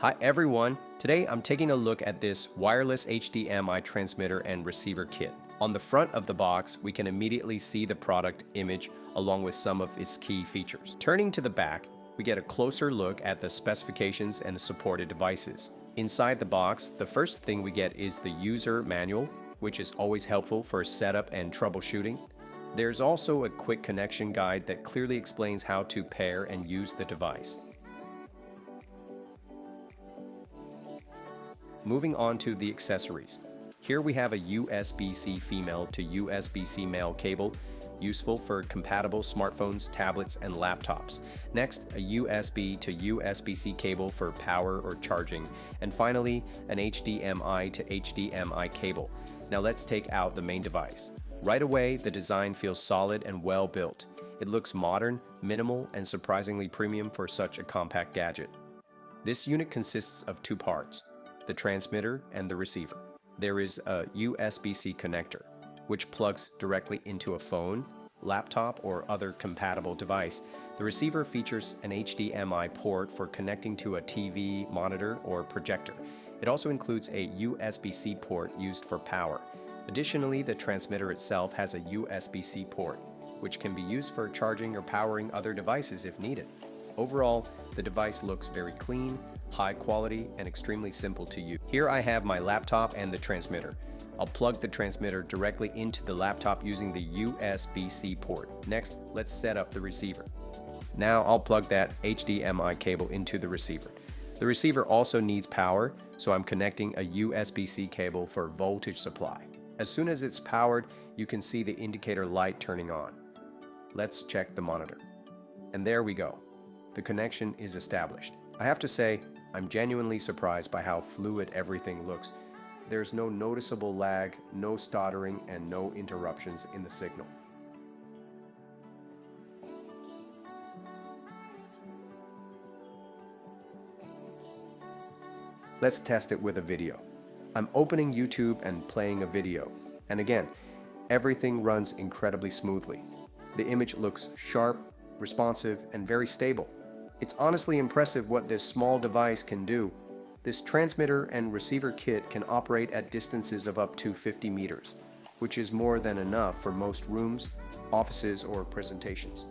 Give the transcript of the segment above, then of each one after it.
Hi everyone, today I'm taking a look at this wireless HDMI transmitter and receiver kit. On the front of the box, we can immediately see the product image along with some of its key features. Turning to the back, we get a closer look at the specifications and the supported devices. Inside the box, the first thing we get is the user manual, which is always helpful for setup and troubleshooting. There's also a quick connection guide that clearly explains how to pair and use the device. Moving on to the accessories. Here we have a USB-C female to USB-C male cable, useful for compatible smartphones, tablets, and laptops. Next, a USB to USB-C cable for power or charging. And finally, an HDMI to HDMI cable. Now let's take out the main device. Right away, the design feels solid and well built. It looks modern, minimal, and surprisingly premium for such a compact gadget. This unit consists of two parts: the transmitter and the receiver. There is a USB-C connector, which plugs directly into a phone, laptop, or other compatible device. The receiver features an HDMI port for connecting to a TV, monitor, or projector. It also includes a USB-C port used for power. Additionally, the transmitter itself has a USB-C port, which can be used for charging or powering other devices if needed. Overall, the device looks very clean, high quality, and extremely simple to use. Here I have my laptop and the transmitter. I'll plug the transmitter directly into the laptop using the USB-C port. Next, let's set up the receiver. Now I'll plug that HDMI cable into the receiver. The receiver also needs power, so I'm connecting a USB-C cable for voltage supply. As soon as it's powered, you can see the indicator light turning on. Let's check the monitor. And there we go. The connection is established. I have to say, I'm genuinely surprised by how fluid everything looks. There's no noticeable lag, no stuttering, and no interruptions in the signal. Let's test it with a video. I'm opening YouTube and playing a video. And again, everything runs incredibly smoothly. The image looks sharp, responsive, and very stable. It's honestly impressive what this small device can do. This transmitter and receiver kit can operate at distances of up to 50 meters, which is more than enough for most rooms, offices, or presentations.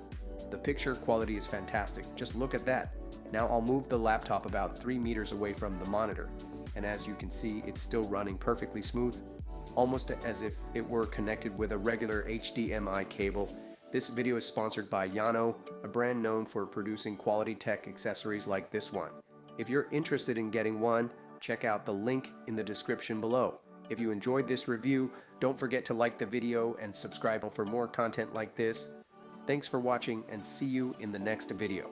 The picture quality is fantastic. Just look at that. Now I'll move the laptop about 3 meters away from the monitor, and as you can see, it's still running perfectly smooth, almost as if it were connected with a regular HDMI cable. This video is sponsored by Llano, a brand known for producing quality tech accessories like this one. If you're interested in getting one, check out the link in the description below. If you enjoyed this review, don't forget to like the video and subscribe for more content like this. Thanks for watching, and see you in the next video.